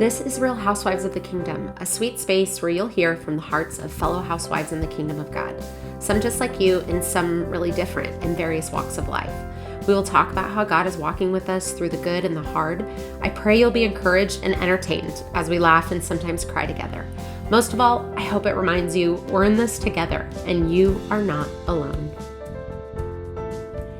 This is Real Housewives of the Kingdom, a sweet space where you'll hear from the hearts of fellow housewives in the kingdom of God. Some just like you and some really different in various walks of life. We will talk about how God is walking with us through the good and the hard. I pray you'll be encouraged and entertained as we laugh and sometimes cry together. Most of all, I hope it reminds you we're in this together and you are not alone.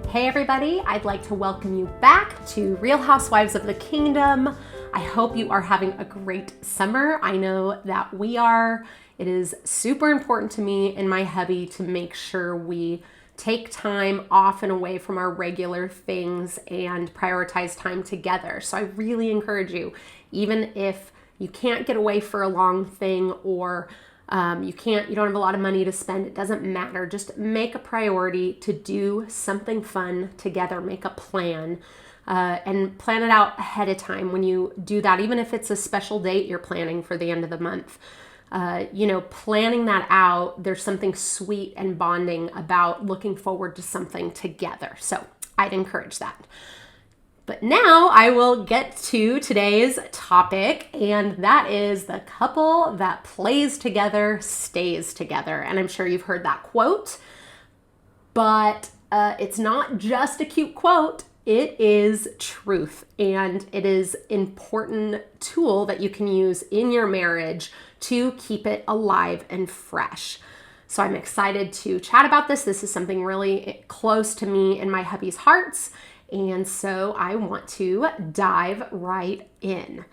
Hey everybody, I'd like to welcome you back to Real Housewives of the Kingdom. I hope you are having a great summer. I know that we are. It is super important to me and my hubby to make sure we take time off and away from our regular things and prioritize time together. So I really encourage you, even if you can't get away for a long thing or you don't have a lot of money to spend, it doesn't matter. Just make a priority to do something fun together, make a plan. And plan it out ahead of time when you do that, even if it's a special date you're planning for the end of the month. Planning that out, there's something sweet and bonding about looking forward to something together. So I'd encourage that. But now I will get to today's topic, and that is the couple that plays together stays together. And I'm sure you've heard that quote, but it's not just a cute quote. It is truth, and it is an important tool that you can use in your marriage to keep it alive and fresh. So I'm excited to chat about this. This is something really close to me and my hubby's hearts, and so I want to dive right in.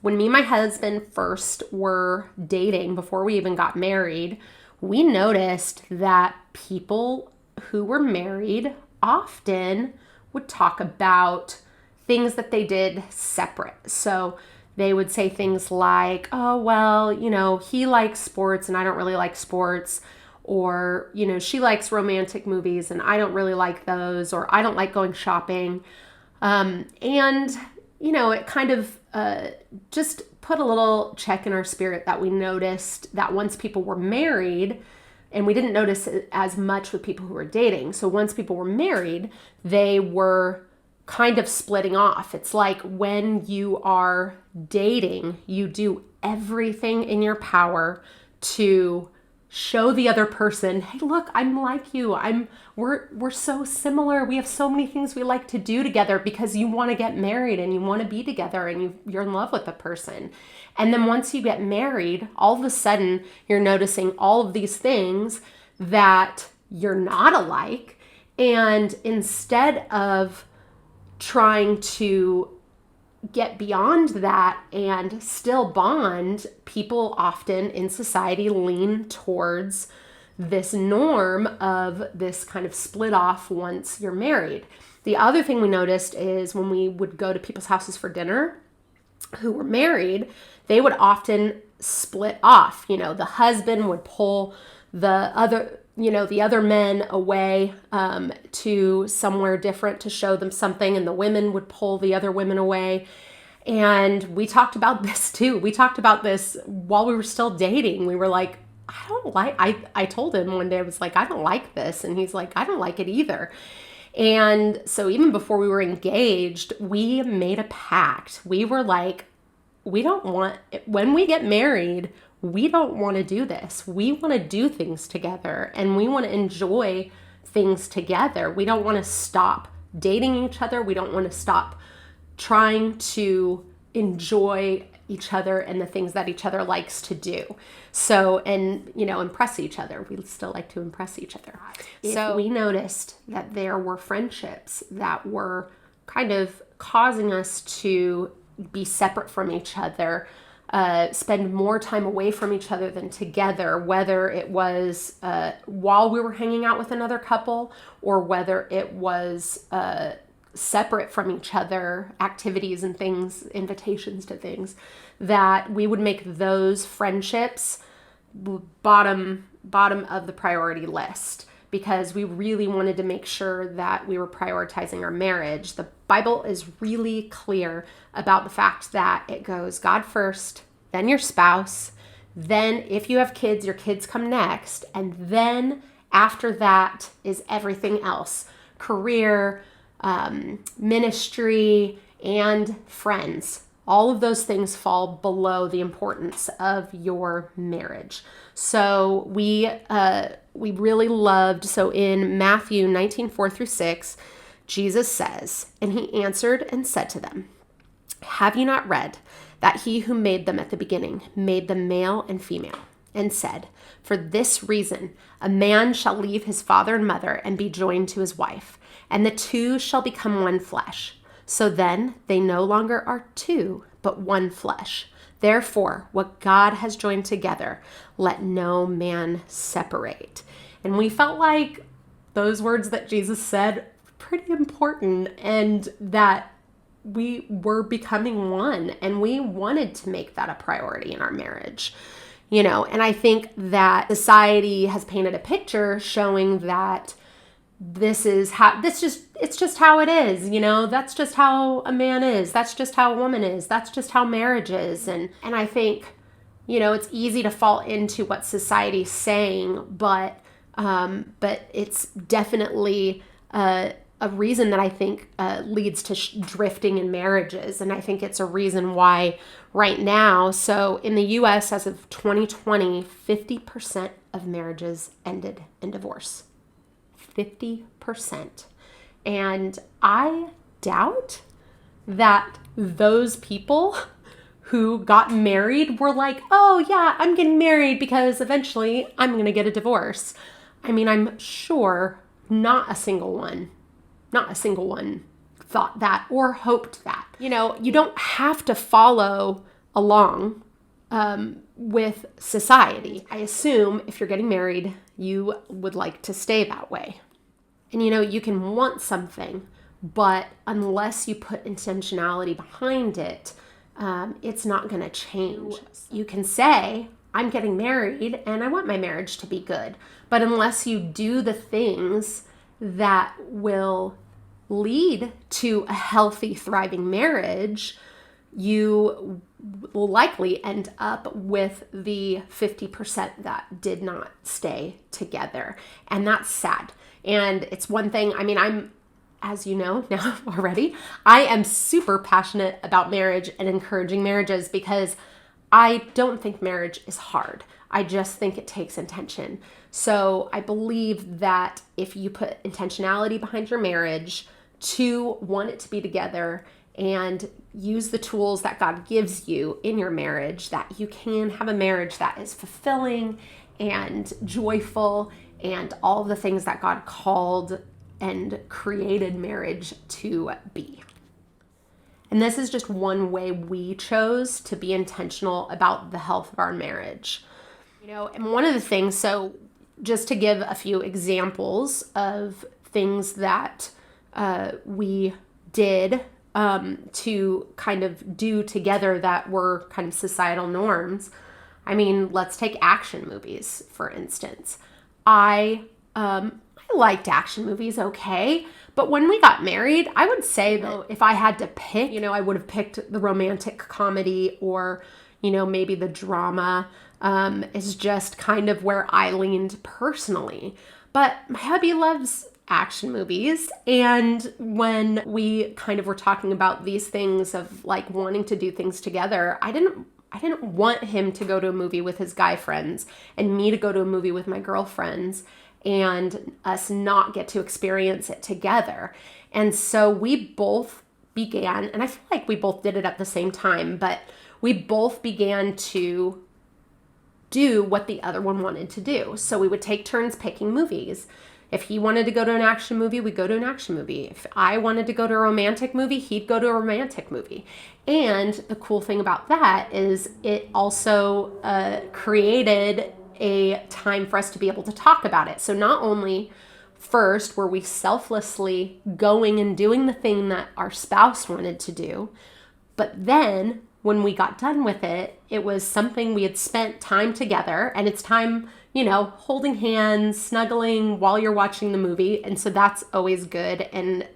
When me and my husband first were dating, before we even got married, we noticed that people who were married often would talk about things that they did separate. So they would say things like, oh, well, he likes sports and I don't really like sports. Or, she likes romantic movies and I don't really like those. Or I don't like going shopping. It kind of just put a little check in our spirit that we noticed that once people were married, and we didn't notice it as much with people who were dating. So once people were married, they were kind of splitting off. It's like when you are dating, you do everything in your power to show the other person, hey, look, I'm like you. We're so similar. We have so many things we like to do together because you want to get married and you want to be together and you're in love with the person. And then once you get married, all of a sudden you're noticing all of these things that you're not alike. And instead of trying to get beyond that and still bond, people often in society lean towards this norm of this kind of split off once you're married. The other thing we noticed is when we would go to people's houses for dinner who were married, they would often split off. The husband would pull the other men away to somewhere different to show them something, and the women would pull the other women away. And we talked about this too. We talked about this while we were still dating. We were like, I told him one day, I was like, I don't like this. And he's like, I don't like it either. And so even before we were engaged, we made a pact. We were like, when we get married, we don't want to do this. We want to do things together and we want to enjoy things together. We don't want to stop dating each other. We don't want to stop trying to enjoy each other and the things that each other likes to do. So, impress each other. We still like to impress each other. So we noticed that there were friendships that were kind of causing us to be separate from each other, spend more time away from each other than together, whether it was while we were hanging out with another couple or whether it was separate from each other, activities and things, invitations to things, that we would make those friendships bottom of the priority list because we really wanted to make sure that we were prioritizing our marriage. The Bible is really clear about the fact that it goes God first, then your spouse, then if you have kids, your kids come next, and then after that is everything else, career, ministry, and friends. All of those things fall below the importance of your marriage. So we really loved, so in Matthew 19:4-6, Jesus says, and he answered and said to them, have you not read that he who made them at the beginning made them male and female, and said, for this reason a man shall leave his father and mother and be joined to his wife, and the two shall become one flesh. So then they no longer are two, but one flesh. Therefore, what God has joined together, let no man separate. And we felt like those words that Jesus said were pretty important, and that we were becoming one, and we wanted to make that a priority in our marriage. And I think that society has painted a picture showing that it's just how it is, that's just how a man is, that's just how a woman is, that's just how marriage is. And I think, it's easy to fall into what society's saying, but it's definitely a reason that I think leads to drifting in marriages. And I think it's a reason why right now, so in the US as of 2020, 50% of marriages ended in divorce. 50%. And I doubt that those people who got married were like, oh yeah, I'm getting married because eventually I'm going to get a divorce. I mean, I'm sure not a single one thought that or hoped that. You don't have to follow along with society. I assume if you're getting married, you would like to stay that way. And you can want something, but unless you put intentionality behind it, it's not going to change. You can say, I'm getting married and I want my marriage to be good. But unless you do the things that will lead to a healthy, thriving marriage, you will likely end up with the 50% that did not stay together. And that's sad. And it's one thing, I'm, as you know now already, I am super passionate about marriage and encouraging marriages because I don't think marriage is hard. I just think it takes intention. So I believe that if you put intentionality behind your marriage to want it to be together and use the tools that God gives you in your marriage, that you can have a marriage that is fulfilling and joyful and all the things that God called and created marriage to be. And this is just one way we chose to be intentional about the health of our marriage. And one of the things, so just to give a few examples of things that we did to kind of do together that were kind of societal norms. Let's take action movies, for instance. I liked action movies, okay. But when we got married, I would say that if I had to pick, I would have picked the romantic comedy or, maybe the drama is just kind of where I leaned personally. But my hubby loves action movies. And when we kind of were talking about these things of like wanting to do things together, I didn't want him to go to a movie with his guy friends and me to go to a movie with my girlfriends and us not get to experience it together. And so we both began, and I feel like we both did it at the same time, but we both began to do what the other one wanted to do. So we would take turns picking movies. If he wanted to go to an action movie, we'd go to an action movie. If I wanted to go to a romantic movie, he'd go to a romantic movie. And the cool thing about that is it also created a time for us to be able to talk about it. So not only first were we selflessly going and doing the thing that our spouse wanted to do, but then when we got done with it, it was something we had spent time together, and it's time, holding hands, snuggling while you're watching the movie. And so that's always good. And,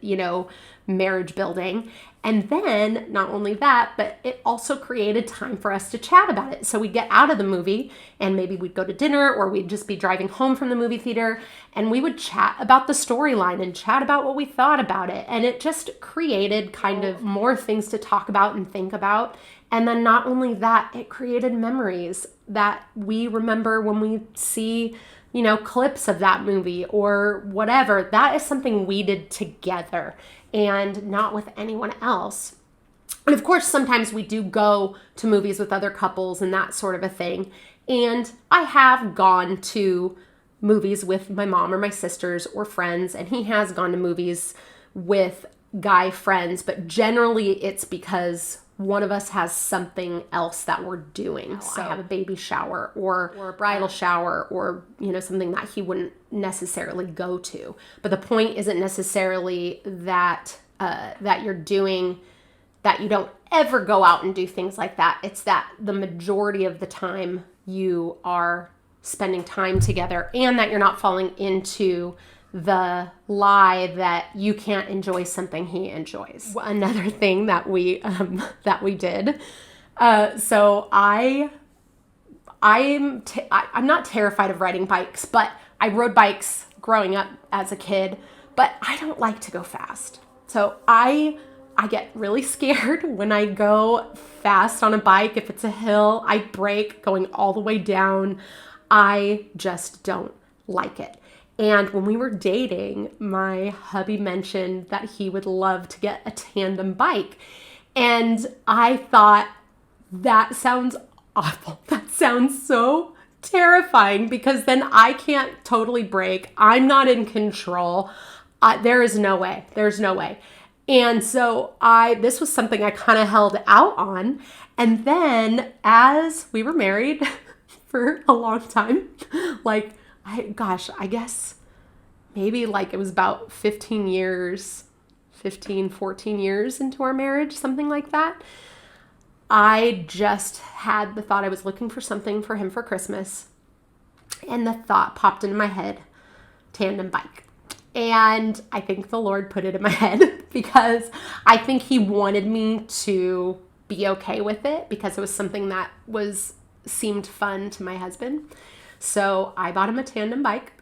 marriage building. And then not only that, but it also created time for us to chat about it. So we'd get out of the movie and maybe we'd go to dinner, or we'd just be driving home from the movie theater, and we would chat about the storyline and chat about what we thought about it. And it just created kind of more things to talk about and think about. And then not only that, it created memories that we remember when we see, clips of that movie or whatever. That is something we did together and not with anyone else. And of course, sometimes we do go to movies with other couples and that sort of a thing. And I have gone to movies with my mom or my sisters or friends, and he has gone to movies with guy friends, but generally it's because one of us has something else that we're doing. So I have a baby shower or a bridal shower or, something that he wouldn't necessarily go to. But the point isn't necessarily that you're doing, that you don't ever go out and do things like that. It's that the majority of the time you are spending time together, and that you're not falling into the lie that you can't enjoy something he enjoys. Another thing that we did. So I'm not terrified of riding bikes, but I rode bikes growing up as a kid, but I don't like to go fast. So I get really scared when I go fast on a bike. If it's a hill, I brake going all the way down. I just don't like it. And when we were dating, my hubby mentioned that he would love to get a tandem bike. And I thought, that sounds awful. That sounds so terrifying, because then I can't totally brake. I'm not in control. There is no way. There's no way. And so this was something I kind of held out on. And then as we were married for a long time, I guess maybe it was about 14 years into our marriage, something like that. I just had the thought, I was looking for something for him for Christmas, and the thought popped into my head, tandem bike. And I think the Lord put it in my head because I think he wanted me to be okay with it, because it was something that seemed fun to my husband. So I bought him a tandem bike,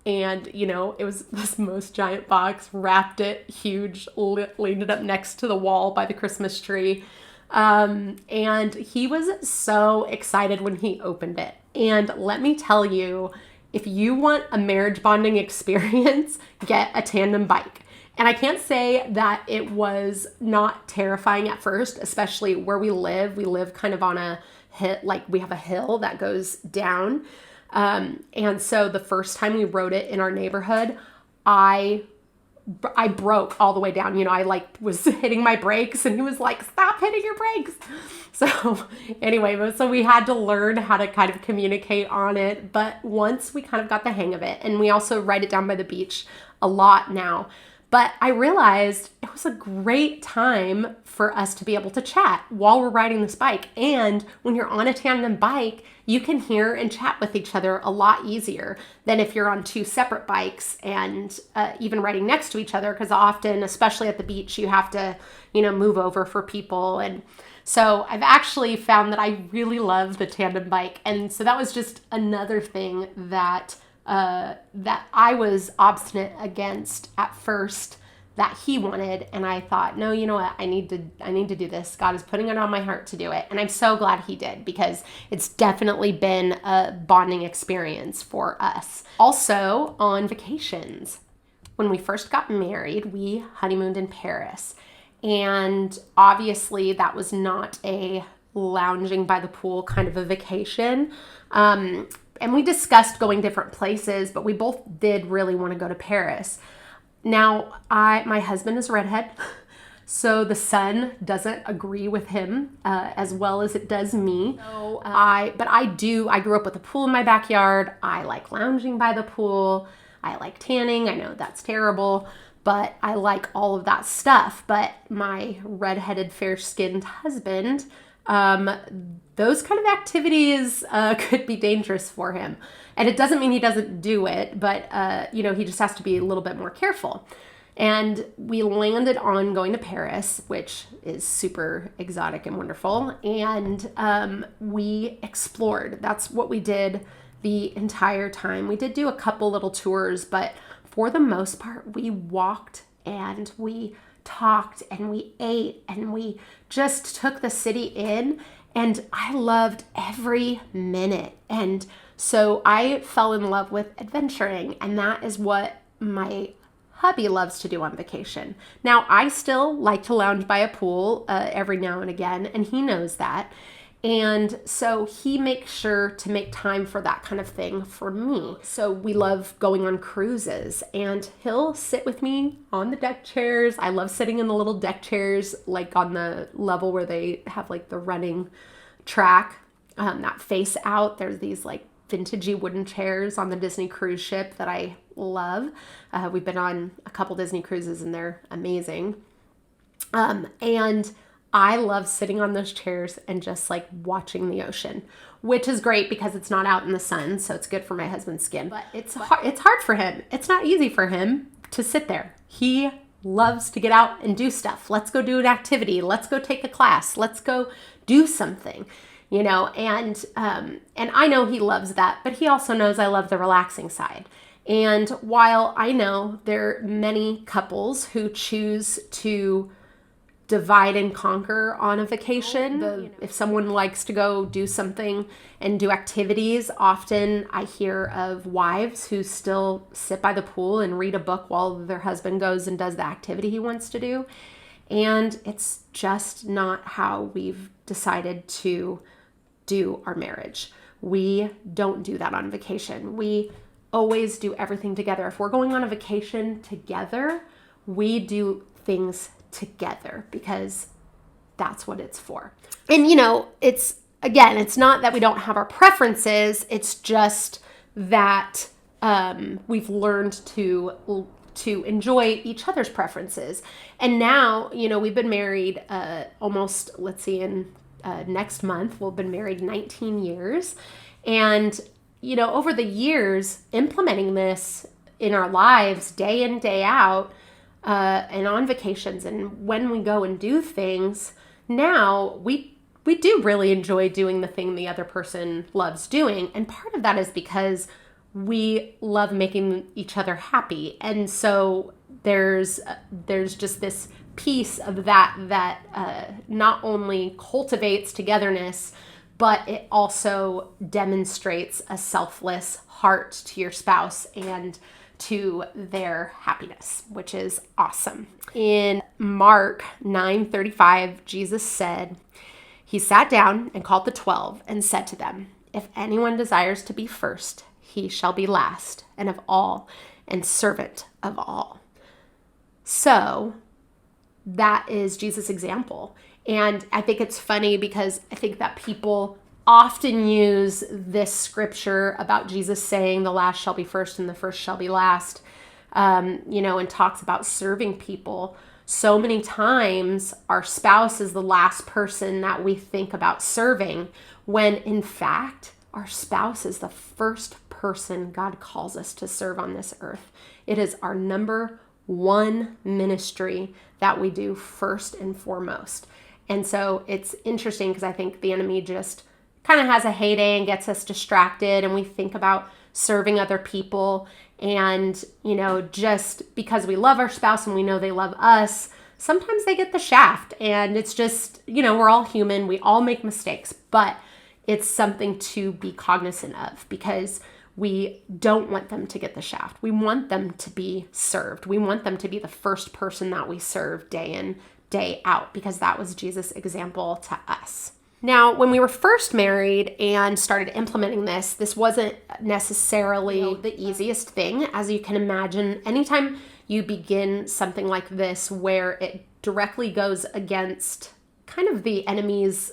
and it was this most giant box, wrapped it huge, leaned it up next to the wall by the Christmas tree. And he was so excited when he opened it. And let me tell you, if you want a marriage bonding experience, get a tandem bike. And I can't say that it was not terrifying at first, especially where we live. We live kind of on a hill, we have a hill that goes down. And so the first time we rode it in our neighborhood, I broke all the way down. I was hitting my brakes, and he was like, stop hitting your brakes. So anyway, so we had to learn how to kind of communicate on it. But once we kind of got the hang of it, and we also ride it down by the beach a lot now. But I realized it was a great time for us to be able to chat while we're riding this bike. And when you're on a tandem bike, you can hear and chat with each other a lot easier than if you're on two separate bikes and even riding next to each other, because often, especially at the beach, you have to, move over for people. And so I've actually found that I really love the tandem bike. And so that was just another thing that I was obstinate against at first, that he wanted. And I thought, no, you know what? I need to do this. God is putting it on my heart to do it. And I'm so glad he did, because it's definitely been a bonding experience for us. Also, on vacations, when we first got married, we honeymooned in Paris. And obviously that was not a lounging by the pool kind of a vacation. And we discussed going different places, but we both did really want to go to Paris. Now, my husband is a redhead, so the sun doesn't agree with him as well as it does me. So, I grew up with a pool in my backyard. I like lounging by the pool. I like tanning. I know that's terrible, but I like all of that stuff. But my redheaded, fair-skinned husband, those kind of activities could be dangerous for him. And it doesn't mean he doesn't do it, but he just has to be a little bit more careful. And we landed on going to Paris, which is super exotic and wonderful. And we explored. That's what we did the entire time. We did do a couple little tours, but for the most part, we walked and we talked and we ate and we just took the city in. And I loved every minute. And so I fell in love with adventuring. And that is what my hubby loves to do on vacation. Now, I still like to lounge by a pool every now and again, and he knows that. And so he makes sure to make time for that kind of thing for me. So we love going on cruises, and he'll sit with me on the deck chairs. I love sitting in the little deck chairs, like on the level where they have like the running track that face out. There's these like vintagey wooden chairs on the Disney cruise ship that I love. We've been on a couple Disney cruises and they're amazing. And I love sitting on those chairs and just like watching the ocean, which is great because it's not out in the sun, so it's good for my husband's skin. But it's hard for him. It's not easy for him to sit there. He loves to get out and do stuff. Let's go do an activity. Let's go take a class. Let's go do something. And I know he loves that, but he also knows I love the relaxing side. And while I know there are many couples who choose to divide and conquer on a vacation, if someone likes to go do something and do activities, often I hear of wives who still sit by the pool and read a book while their husband goes and does the activity he wants to do. And it's just not how we've decided to do our marriage. We don't do that on vacation. We always do everything together. If we're going on a vacation together, we do things together because that's what it's for. And it's not that we don't have our preferences. It's just that we've learned to enjoy each other's preferences. And now, we've been married almost, next month, we'll have been married 19 years. And, over the years, implementing this in our lives day in, day out, and on vacations and when we go and do things, now we do really enjoy doing the thing the other person loves doing. And part of that is because we love making each other happy. And so there's just this piece of that not only cultivates togetherness, but it also demonstrates a selfless heart to your spouse and to their happiness, which is awesome. In Mark 9:35, Jesus said, he sat down and called the 12 and said to them, if anyone desires to be first, he shall be last and of all and servant of all. So that is Jesus' example. And I think it's funny because I think that people often use this scripture about Jesus saying the last shall be first and the first shall be last, and talks about serving people. So many times our spouse is the last person that we think about serving, when in fact, our spouse is the first person God calls us to serve on this earth. It is our number one ministry that we do first and foremost. And so it's interesting because I think the enemy just kind of has a heyday and gets us distracted, and we think about serving other people. And, just because we love our spouse and we know they love us, sometimes they get the shaft. And it's just, we're all human. We all make mistakes, but it's something to be cognizant of because we don't want them to get the shaft. We want them to be served. We want them to be the first person that we serve day in, day out, because that was Jesus' example to us. Now, when we were first married and started implementing this wasn't necessarily the easiest thing. As you can imagine, anytime you begin something like this where it directly goes against kind of the enemy's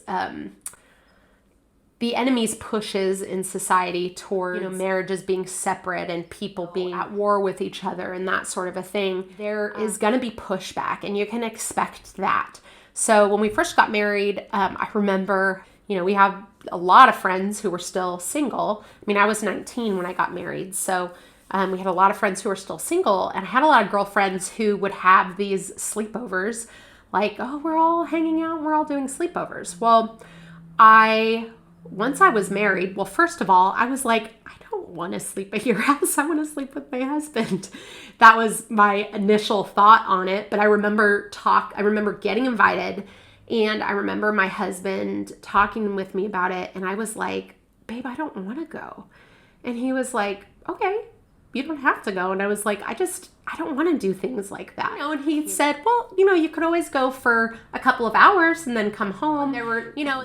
pushes in society towards marriages being separate and people being at war with each other and that sort of a thing, there is going to be pushback, and you can expect that. So when we first got married, I remember, we have a lot of friends who were still single. I mean, I was 19 when I got married. So We had a lot of friends who were still single, and I had a lot of girlfriends who would have these sleepovers, like, oh, we're all hanging out, and we're all doing sleepovers. Well, once I was married, well, first of all, I was like, I don't want to sleep at your house. I want to sleep with my husband. That was my initial thought on it. But I remember getting invited, and I remember my husband talking with me about it. And I was like, babe, I don't want to go. And he was like, okay, you don't have to go. And I was like, I don't want to do things like that. And he said, well, you could always go for a couple of hours and then come home.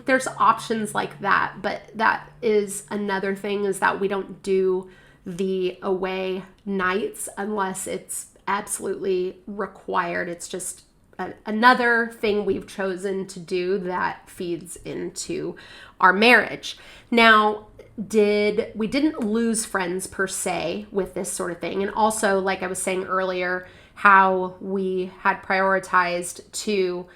There's options like that. But that is another thing, is that we don't do the away nights unless it's absolutely required. It's just another thing we've chosen to do that feeds into our marriage. Now, we didn't lose friends per se with this sort of thing. And also, like I was saying earlier, how we had prioritized to,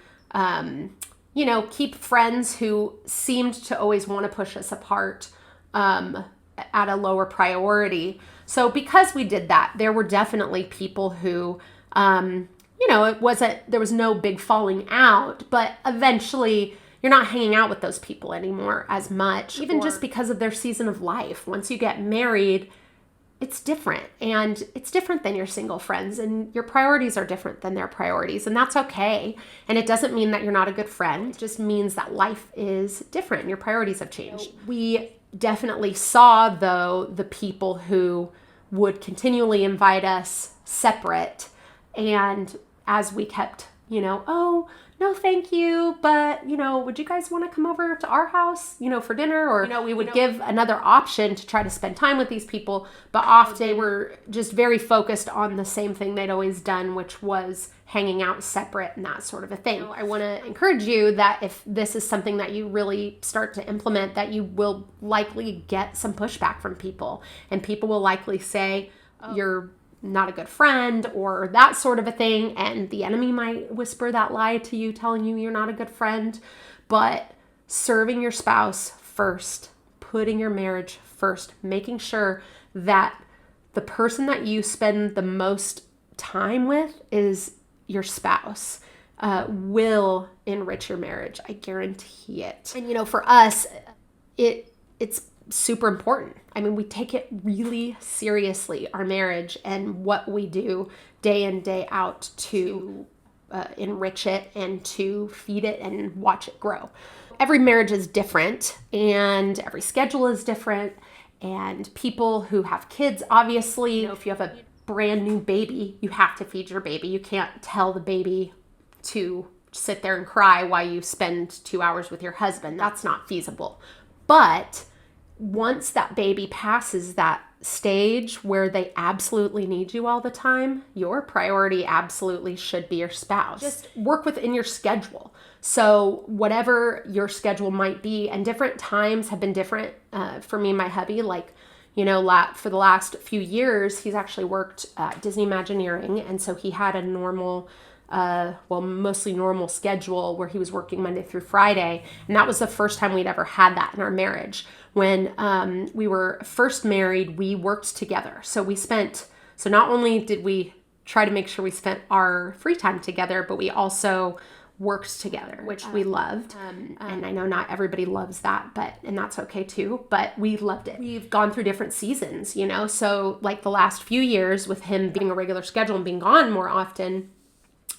keep friends who seemed to always want to push us apart at a lower priority. So because we did that, there were definitely people who, there was no big falling out, but eventually you're not hanging out with those people anymore as much, even just because of their season of life. Once you get married, it's different, and it's different than your single friends, and your priorities are different than their priorities, and that's okay. And it doesn't mean that you're not a good friend. It just means that life is different and your priorities have changed. We definitely saw, though, the people who would continually invite us separate, and as we kept, oh, no, thank you, but, would you guys want to come over to our house, for dinner? Or, we would give another option to try to spend time with these people, but often they were just very focused on the same thing they'd always done, which was hanging out separate and that sort of a thing. I want to encourage you that if this is something that you really start to implement, that you will likely get some pushback from people, and people will likely say, you're not a good friend, or that sort of a thing. And the enemy might whisper that lie to you, telling you you're not a good friend. But serving your spouse first, putting your marriage first, making sure that the person that you spend the most time with is your spouse, will enrich your marriage. I guarantee it. And for us, it's super important. I mean, we take it really seriously, our marriage, and what we do day in, day out to enrich it and to feed it and watch it grow. Every marriage is different, and every schedule is different, and people who have kids, obviously, if you have a brand new baby, you have to feed your baby. You can't tell the baby to sit there and cry while you spend 2 hours with your husband. That's not feasible. But once that baby passes that stage where they absolutely need you all the time, your priority absolutely should be your spouse. Just work within your schedule. So whatever your schedule might be, and different times have been different for me and my hubby. Like, for the last few years, he's actually worked at Disney Imagineering, and so he had a normal mostly normal schedule where he was working Monday through Friday. And that was the first time we'd ever had that in our marriage. When we were first married, we worked together. So not only did we try to make sure we spent our free time together, but we also worked together, which we loved. And I know not everybody loves that, and that's okay too, but we loved it. We've gone through different seasons, so like the last few years with him being a regular schedule and being gone more often,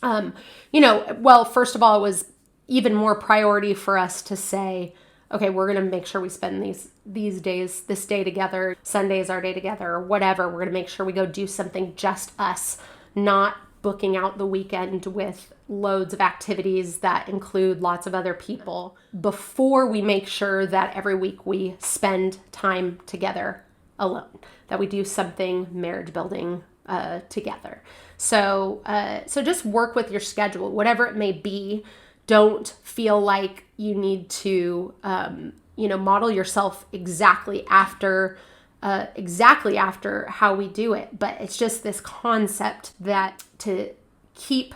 first of all, it was even more priority for us to say, okay, we're going to make sure we spend this day together. Sunday's our day together, or whatever. We're going to make sure we go do something just us, not booking out the weekend with loads of activities that include lots of other people, before we make sure that every week we spend time together alone, that we do something marriage building together. So just work with your schedule, whatever it may be. Don't feel like you need to, model yourself exactly after how we do it. But it's just this concept that to keep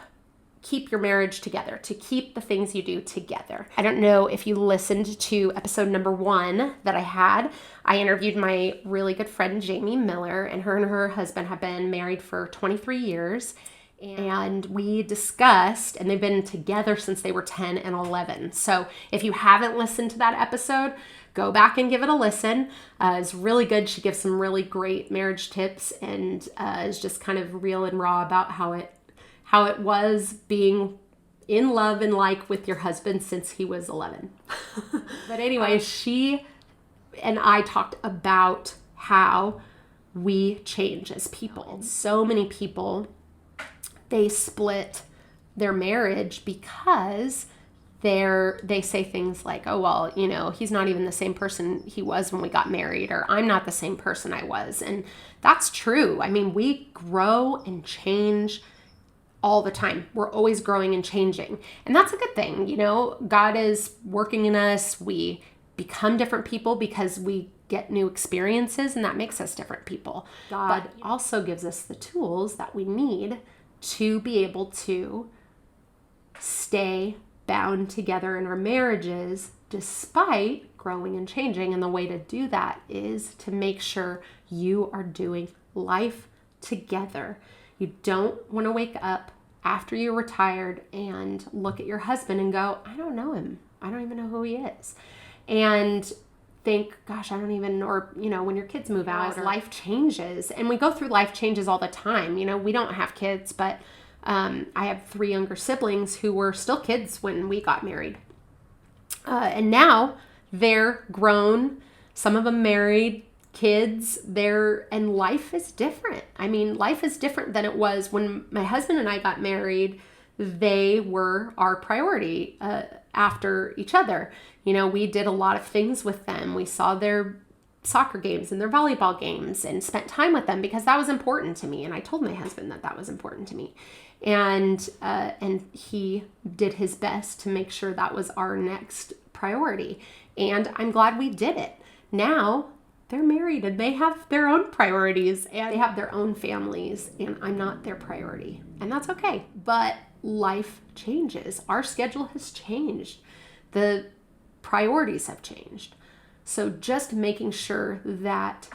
keep your marriage together, to keep the things you do together. I don't know if you listened to episode number 1 that I had. I interviewed my really good friend, Jamie Miller, and her husband have been married for 23 years. And we discussed, and they've been together since they were 10 and 11. So if you haven't listened to that episode, go back and give it a listen. It's really good. She gives some really great marriage tips and is just kind of real and raw about how it was being in love and like with your husband since he was 11. But anyway, she and I talked about how we change as people. So many people, they split their marriage because they say things like, oh, well, he's not even the same person he was when we got married, or I'm not the same person I was. And that's true. I mean, we grow and change all the time. We're always growing and changing. And that's a good thing. God is working in us. We become different people because we get new experiences, and that makes us different people. God also gives us the tools that we need to be able to stay bound together in our marriages despite growing and changing. And the way to do that is to make sure you are doing life together. You don't want to wake up after you're retired and look at your husband and go, I don't know him. I don't even know who he is. And think, gosh, I don't even, or, when your kids move out, life changes. And we go through life changes all the time. We don't have kids, but I have 3 younger siblings who were still kids when we got married. And now they're grown, some of them married, kids, and life is different. I mean, life is different than it was when my husband and I got married. They were our priority after each other. We did a lot of things with them. We saw their soccer games and their volleyball games and spent time with them because that was important to me. And I told my husband that was important to me. And he did his best to make sure that was our next priority. And I'm glad we did it. Now they're married and they have their own priorities and they have their own families, and I'm not their priority. And that's okay. But life changes. Our schedule has changed. The priorities have changed. So just making sure that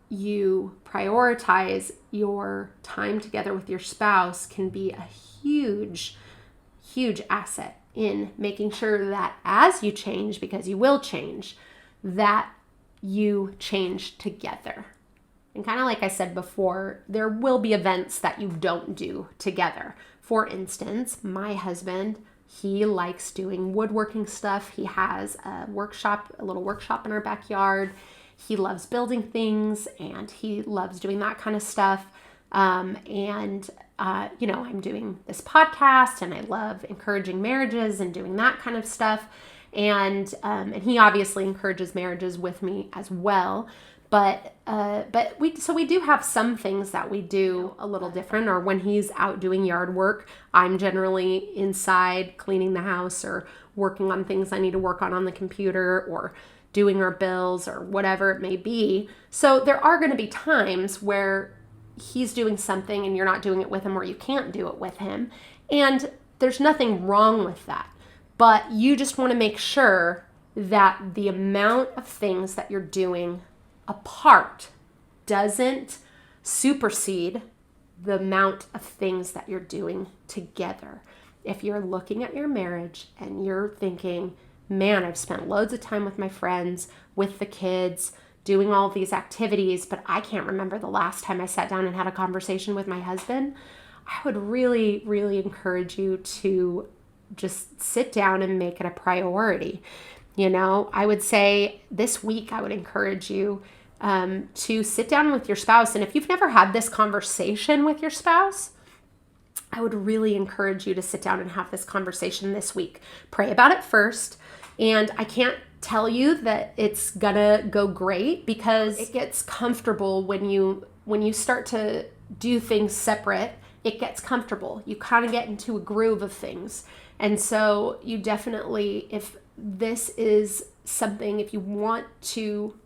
you prioritize your time together with your spouse can be a huge, huge asset in making sure that as you change, because you will change, that you change together. And kind of like I said before, there will be events that you don't do together. For instance, my husband, he likes doing woodworking stuff. He has a little workshop in our backyard. He loves building things and he loves doing that kind of stuff. I'm doing this podcast and I love encouraging marriages and doing that kind of stuff. And he obviously encourages marriages with me as well. But we do have some things that we do a little different. Or when he's out doing yard work, I'm generally inside cleaning the house or working on things I need to work on the computer or doing our bills or whatever it may be. So there are going to be times where he's doing something and you're not doing it with him, or you can't do it with him. And there's nothing wrong with that. But you just want to make sure that the amount of things that you're doing apart doesn't supersede the amount of things that you're doing together. If you're looking at your marriage and you're thinking, man, I've spent loads of time with my friends, with the kids, doing all these activities, but I can't remember the last time I sat down and had a conversation with my husband, I would really, really encourage you to just sit down and make it a priority. I would say this week I would encourage you to sit down with your spouse. And if you've never had this conversation with your spouse, I would really encourage you to sit down and have this conversation this week. Pray about it first. And I can't tell you that it's gonna go great, because it gets comfortable when you start to do things separate. It gets comfortable. You kind of get into a groove of things. And so you definitely, if this is something, if you want to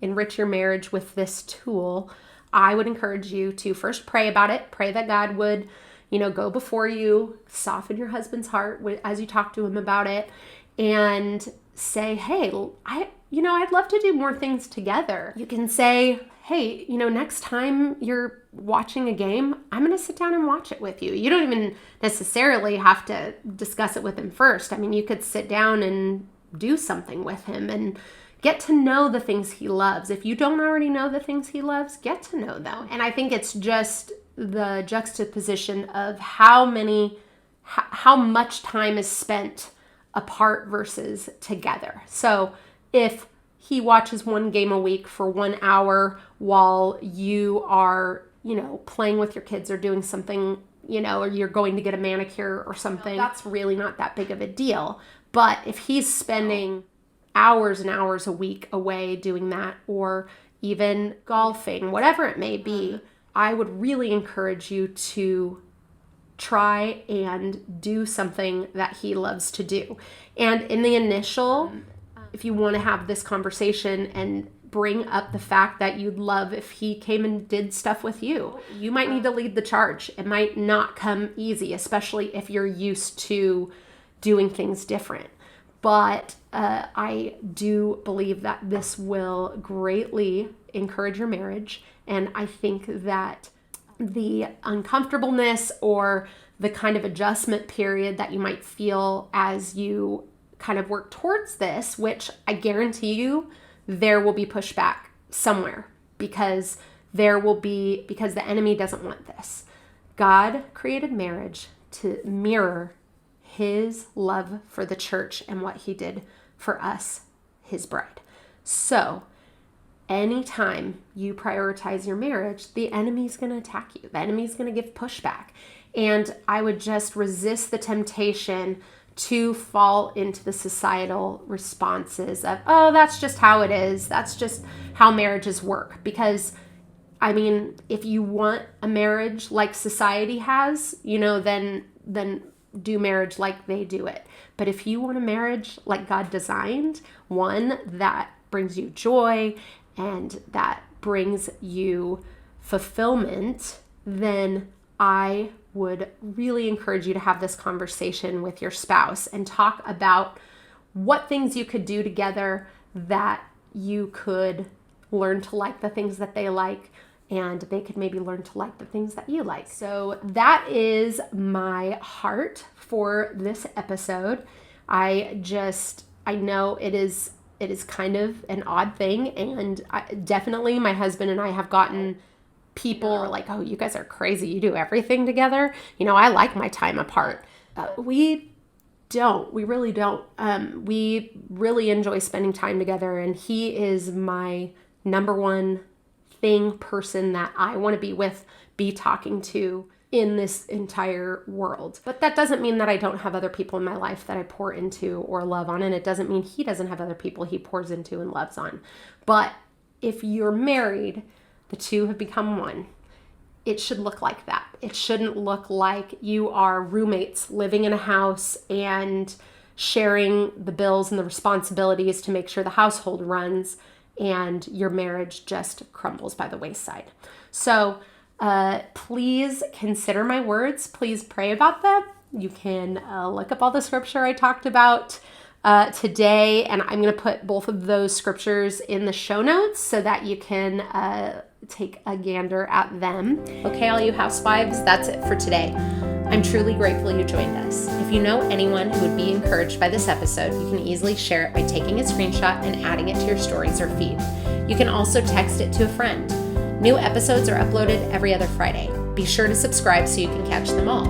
enrich your marriage with this tool, I would encourage you to first pray about it. Pray that God would, go before you, soften your husband's heart as you talk to him about it, and say, hey, I'd love to do more things together. You can say, hey, next time you're watching a game, I'm going to sit down and watch it with you. You don't even necessarily have to discuss it with him first. I mean, you could sit down and do something with him and get to know the things he loves. If you don't already know the things he loves, get to know them. And I think it's just the juxtaposition of how much time is spent apart versus together. So if he watches one game a week for 1 hour while you are, playing with your kids or doing something, or you're going to get a manicure or something, that's really not that big of a deal. But if he's spending hours and hours a week away doing that, or even golfing, whatever it may be, I would really encourage you to try and do something that he loves to do. And in the initial, if you want to have this conversation and bring up the fact that you'd love if he came and did stuff with you, you might need to lead the charge. It might not come easy, especially if you're used to doing things different. But I do believe that this will greatly encourage your marriage. And I think that the uncomfortableness or the kind of adjustment period that you might feel as you kind of work towards this, which I guarantee you there will be pushback somewhere, because the enemy doesn't want this. God created marriage to mirror his love for the church and what he did for us, his bride. So anytime you prioritize your marriage, the enemy's going to attack you. The enemy's going to give pushback. And I would just resist the temptation to fall into the societal responses of, oh, that's just how it is. That's just how marriages work. Because, I mean, if you want a marriage like society has, then do marriage like they do it. But if you want a marriage like God designed, one that brings you joy and that brings you fulfillment, then I would really encourage you to have this conversation with your spouse and talk about what things you could do together that you could learn to like the things that they like, and they could maybe learn to like the things that you like. So that is my heart for this episode. I know it is kind of an odd thing, and definitely my husband and I have gotten people are like, oh, you guys are crazy. You do everything together. I like my time apart. We really don't. We really enjoy spending time together, and he is my number one person that I want to be talking to in this entire world. But that doesn't mean that I don't have other people in my life that I pour into or love on, and it doesn't mean he doesn't have other people he pours into and loves on. But if you're married, the two have become one. It should look like that. It shouldn't look like you are roommates living in a house and sharing the bills and the responsibilities to make sure the household runs, and your marriage just crumbles by the wayside. So please consider my words. Please pray about them. You can look up all the scripture I talked about today, and I'm going to put both of those scriptures in the show notes so that you can take a gander at them. Okay, all you housewives, that's it for today. I'm truly grateful you joined us. If you know anyone who would be encouraged by this episode, you can easily share it by taking a screenshot and adding it to your stories or feed. You can also text it to a friend. New episodes are uploaded every other Friday. Be sure to subscribe so you can catch them all.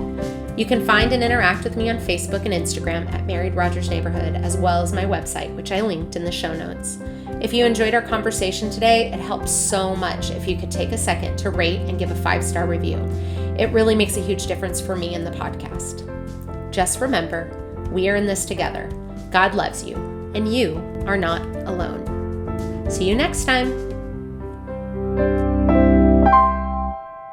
You can find and interact with me on Facebook and Instagram at Married Rogers Neighborhood, as well as my website, which I linked in the show notes. If you enjoyed our conversation today, it helps so much if you could take a second to rate and give a 5-star review. It really makes a huge difference for me in the podcast. Just remember, we are in this together. God loves you, and you are not alone. See you next time.